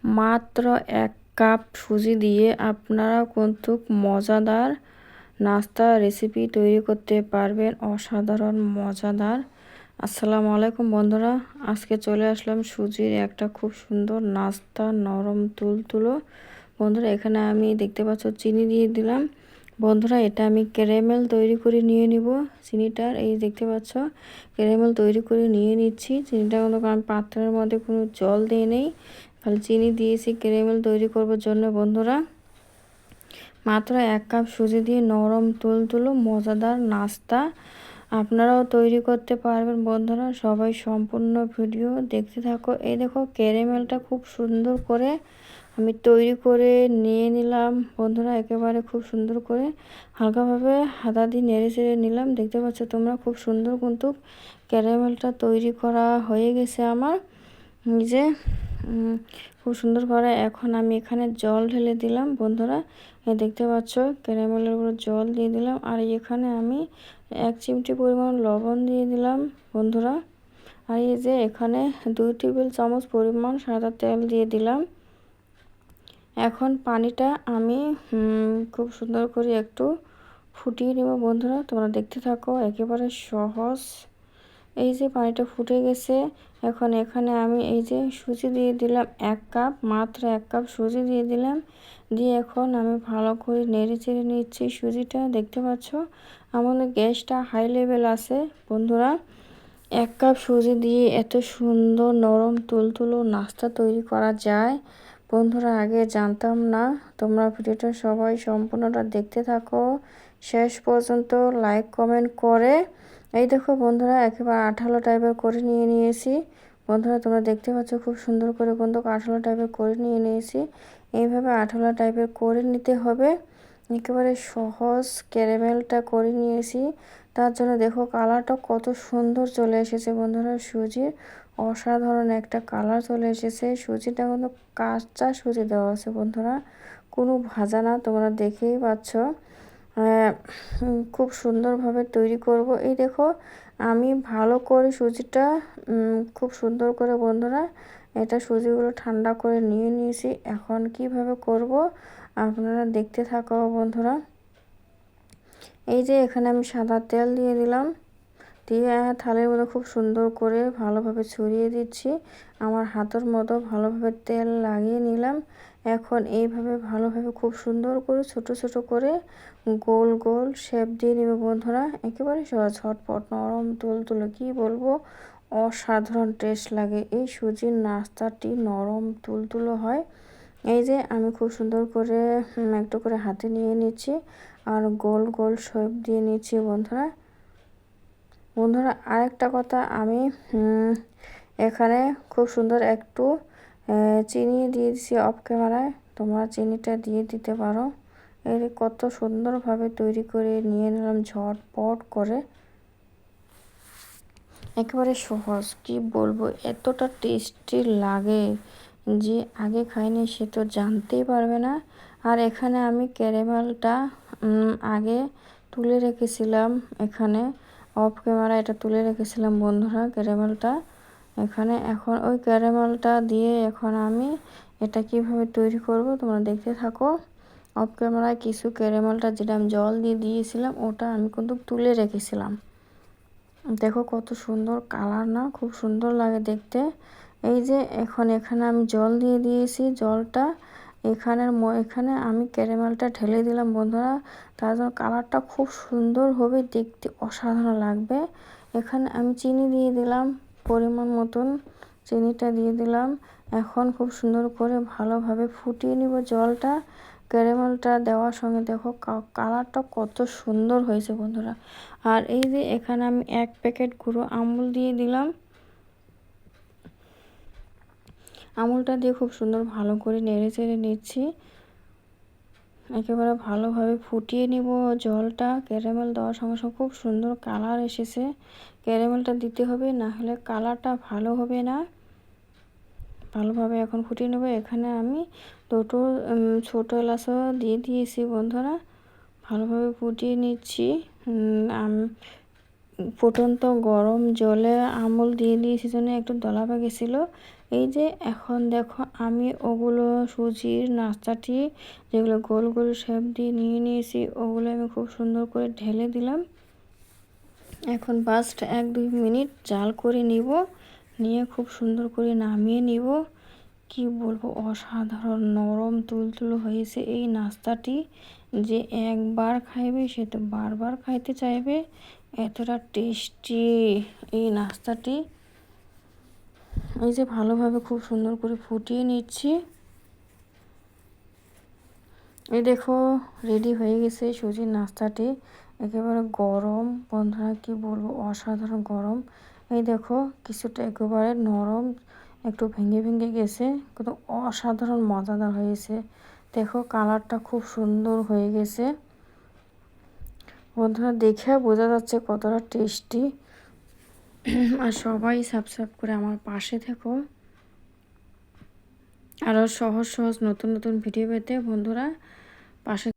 মাত্র 1 কাপ সুজি দিয়ে আপনারা কিন্তু মজাদার নাস্তা রেসিপি তৈরি করতে পারবেন, অসাধারণ মজাদার। আসসালামু আলাইকুম বন্ধুরা, আজকে চলে আসলাম সুজির একটা খুব সুন্দর নাস্তা, নরম তুলতুলো। বন্ধুরা এখানে আমি দেখতে পাচ্ছ চিনি দিয়ে দিলাম। বন্ধুরা এটা আমি ক্যারামেল তৈরি করে নিয়ে নিব। চিনিটার এই দেখতে পাচ্ছ ক্যারামেল তৈরি করে নিয়ে নিচ্ছি। চিনিটা কিন্তু আমি পাত্রের মধ্যে কোনো জল দিয়ে নেই, খালি চিনি দিয়েছি ক্যারামেল তৈরি করবার জন্য। বন্ধুরা মাত্র 1 কাপ সুজি দিয়ে নরম তুলতুলো মজাদার নাস্তা আপনারাও তৈরি করতে পারবেন। বন্ধুরা সবাই সম্পূর্ণ ভিডিও দেখতে থাকো। এই দেখো ক্যারামেলটা খুব সুন্দর করে আমি তৈরি করে নিয়ে নিলাম। বন্ধুরা একেবারে খুব সুন্দর করে হালকাভাবে হাতা দিয়ে নেড়ে চেড়ে নিলাম। দেখতে পাচ্ছ তোমরা খুব সুন্দর কিন্তু ক্যারামেলটা তৈরি করা হয়ে গেছে আমার। যে খুব সুন্দর করে এখন আমি এখানে জল ঢেলে দিলাম। বন্ধুরা দেখতে পাচ্ছ ক্যারামেলের উপর জল দিয়ে দিলাম, আর এখানে আমি 1 চিমটি পরিমাণ লবণ দিয়ে দিলাম। বন্ধুরা আর এই যে এখানে 2 টেবিল চামচ পরিমাণ সাদা তেল দিয়ে দিলাম। এখন পানিটা আমি খুব সুন্দর করে একটু ফুটিয়ে নেব। বন্ধুরা তোমরা দেখতে থাকো, একেবারে সহজ। এই যে পানিটা ফুটে গেছে, এখন এখানে আমি এই যে সুজি দিয়ে দিলাম 1 কাপ, মাত্র 1 কাপ সুজি দিয়ে দিলাম। দিয়ে এখন আমি ভালো করে নেড়ে চেড়ে নিচ্ছি সুজিটা। দেখতে পাচ্ছ আমাদের গ্যাসটা হাই লেভেল আছে। বন্ধুরা 1 কাপ সুজি দিয়ে এত সুন্দর নরম তুলতুলো নাস্তা তৈরি করা যায় বন্ধুরা আগে জানতাম না। তোমরা ভিডিওটা সবাই সম্পূর্ণটা দেখতে থাকো শেষ পর্যন্ত, লাইক কমেন্ট করে। এই দেখো বন্ধুরা একেবারে আঠালো টাইপের করে নিয়েছি। বন্ধুরা তোমরা দেখতে পাচ্ছ খুব সুন্দর করে কিন্তু আঠালো টাইপের করে নিয়েছি। এইভাবে আঠালো টাইপের করে নিতে হবে, একেবারে সহজ। ক্যারামেলটা করে নিয়েছি, তার জন্য দেখো কালারটা কত সুন্দর চলে এসেছে। বন্ধুরা সুজির অসাধারণ একটা কালার চলে এসেছে। সুজিটা কিন্তু কাঁচা সুজি দেওয়া আছে বন্ধুরা, কোনো ভাজা না। তোমরা দেখেই পাচ্ছ খুব সুন্দরভাবে তৈরি করব। এই দেখো আমি ভালো করে সুজিটা খুব সুন্দর করে বন্ধুরা এটা সুজিগুলো ঠান্ডা করে নিয়ে নিয়েছি। এখন কিভাবে করব আপনারা দেখতে থাকো বন্ধুরা। এই যে এখানে আমি সাদা তেল দিয়ে দিলাম, দিয়ে থালের মধ্যে খুব সুন্দর করে ভালোভাবে ছড়িয়ে দিচ্ছি। আমার হাতের মতো ভালোভাবে তেল লাগিয়ে নিলাম। এখন এইভাবে ভালোভাবে খুব সুন্দর করে ছোট ছোট করে গোল গোল শেপ দিয়ে নেব বন্ধুরা। একেবারে সহজ, ঝটপট, নরম তুলতুলে, কি বলবো, অসাধারণ টেস্ট লাগে। এই সুজির নাস্তাটি নরম তুলতুলো হয়। এই যে আমি খুব সুন্দর করে একটু করে হাতে নিয়ে নিচ্ছি আর গোল গোল শেপ দিয়ে নিচ্ছি বন্ধুরা। বন্ধুরা আরেকটা কথা, আমি এখানে খুব সুন্দর একটু চিনি দিয়ে দিচ্ছি অফ ক্যামেরায়। তোমরা চিনিটা দিয়ে দিতে পারো। এর কত সুন্দরভাবে তৈরি করে নিয়ে নিলাম ঝটপট করে, একেবারে সহজ। কি বলবো, এতটা টেস্টি লাগে যে আগে খাইনি সে তো জানতেই পারবে না। আর এখানে আমি ক্যারামেলটা আগে তুলে রেখেছিলাম, এখানে অফ ক্যামেরা এটা তুলে রেখেছিলাম বন্ধুরা ক্যারামেলটা এখানে। এখন ওই ক্যারামেলটা দিয়ে এখন আমি এটা কিভাবে তৈরি করব তোমরা দেখতে থাকো। অফ ক্যামেরায় কিছু ক্যারামেলটা যেটা আমি জল দিয়ে দিয়েছিলাম ওটা আমি কিন্তু তুলে রেখেছিলাম। দেখো কত সুন্দর কালার না, খুব সুন্দর লাগে দেখতে। এই যে এখন এখানে আমি জল দিয়ে দিয়েছি, জলটা এখানে আমি ক্যারামেলটা ঢেলে দিলাম বন্ধুরা। তার জন্য কালারটা খুব সুন্দর হবে, দেখতে অসাধারণ লাগবে। এখানে আমি চিনি দিয়ে দিলাম পরিমাণ মতন, চিনিটা দিয়ে দিলাম। এখন খুব সুন্দর করে ভালোভাবে ফুটিয়ে নিব জলটা। ক্যারামেলটা দেওয়ার সঙ্গে দেখো কালারটা কত সুন্দর হয়েছে বন্ধুরা। আর এই যে এখানে আমি 1 প্যাকেট গুঁড়ো আমুল দিয়ে দিলাম। আমুলটা দিয়ে খুব সুন্দর ভালো করে নেড়ে চেড়ে নিচ্ছি, একেবারে ভালোভাবে ফুটিয়ে নিব জলটা। ক্যারামেল দেওয়ার সঙ্গে সঙ্গে খুব সুন্দর কালার এসেছে। ক্যারামেলটা দিতে হবে, না হলে কালারটা ভালো হবে না। ভালোভাবে এখন ফুটিয়ে নেব। এখানে আমি দুটো ছোটো এলাচও দিয়ে দিয়েছি বন্ধুরা। ভালোভাবে ফুটিয়ে নিচ্ছি। ফুটন্ত গরম জলে আমুল দিয়ে দিয়েছি জন্য একটু দলা পেকে গেছিলো, এই যে এখন দেখো আমি ওগুলো সুজির নাস্তাটি যেগুলো গোল গোল শেপ দিয়ে নিয়ে নিয়েছি ওগুলো আমি খুব সুন্দর করে ঢেলে দিলাম। এখন জাস্ট 1-2 মিনিট জাল করে নিব, নিয়ে খুব সুন্দর করে নামিয়ে নিব। কি বলবো, অসাধারণ নরম তুলতুলো হয়েছে এই নাস্তাটি। যে একবার খাইবে সে তো বারবার খাইতে চাইবে, এতটা টেস্টি এই নাস্তাটি। এই যে ভালোভাবে খুব সুন্দর করে ফুটিয়ে নিচ্ছি। এই দেখো রেডি হয়ে গেছে সুজির নাস্তাটি, একেবারে গরম বন্ধুরা, কি বলবো অসাধারণ গরম। এই দেখো কিছুটা একেবারে নরম, একটু ভেঙে ভেঙে গেছে, কিন্তু অসাধারণ মজাদার হয়েছে। দেখো কালারটা খুব সুন্দর হয়ে গেছে বন্ধুরা, দেখে বোঝা যাচ্ছে কতটা টেস্টি। আর সবাই সাবস্ক্রাইব করে আমার পাশে থেকো, আরও সহজ সহজ নতুন নতুন ভিডিও পেতে বন্ধুরা পাশে